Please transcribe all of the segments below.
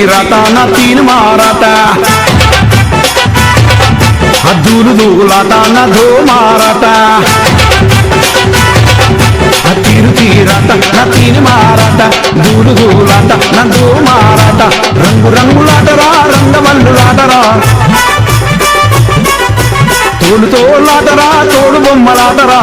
తీరత నా తీన్ మారత దూలు దూలాట నా దో మారత తీరు తీరత నా తీన్ మారత దూలు దూలాట నా దో మారత రంగు రంగులాటరా రంగవల్లులాటరా తోలు తోలాటరా తోడు బొమ్మలాటరా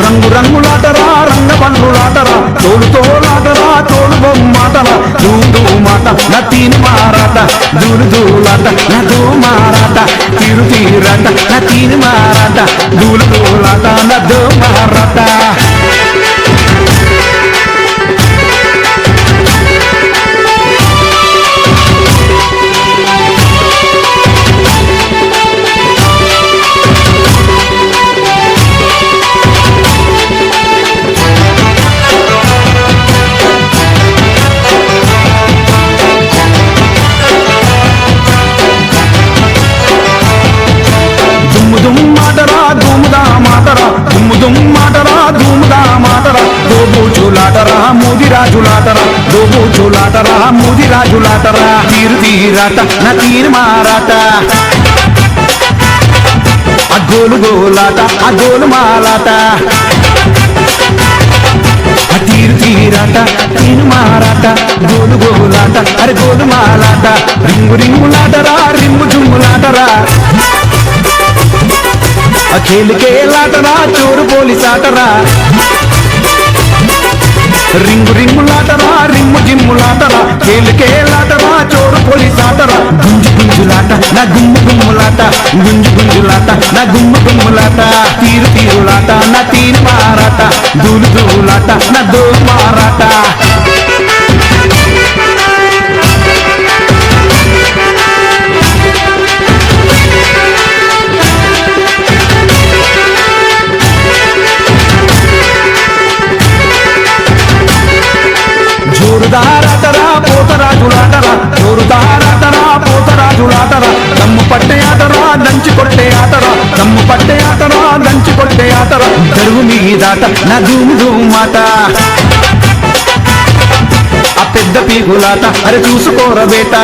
రంగు రంగులాటరా రంగవల్లులాటరా తోలు తోలాటరా తోడు బొమ్మాటరా దూదు మాట నా తీన్ మారత దూలు దూలాట నా దో మారత తీరు తీరత నా తీన్ మారత దూలు దూలాట నా దో మారత దుమ్మాటరా ధూముదా మాటరా దుమ్మాటరా ధూముదా మాటరా దోబూచులాటరా ముదిరాజులాటరా దోబూచులాటరా ముదిరాజులాటరా తీరు తీరాట నా తీరు మారాట అగోలు గోలాట అగోలు మాలాట తీరు తీరాట తీరు మారాట గోలు గోలాట అరే గోలు మాలాట రింగు రింగులాటరా రింగు జుమ్ములాటరా కేలికేలాటరా చోరు పోలీసాటరా రింగు రింగులాటరా రిమ్ము జిమ్ములాటరా కేలికేలాటరా చోరు పోలీసాటరా గుంజు గుంజులాట నా గుమ్ము గుమ్ములాట గుంజు గుంజులాట నా గుమ్ము గుమ్ములాట తీరు తీరులాట నా తీరు మారాట దూలు దూలాట నా దో మారాట జోరుదారాటరా పోతరాజులాటరా జోరుదారాటరా పోతరాజులాటరా దమ్ము పట్టే ఆటరా దంచి కొట్టే ఆటరా దమ్ము పట్టే ఆటరా దంచి కొట్టే ఆటరా దరువు మీదాట నా ధూము ధూమాట ఆ పెద్ద పీగులాట అరే చూసుకోర బేట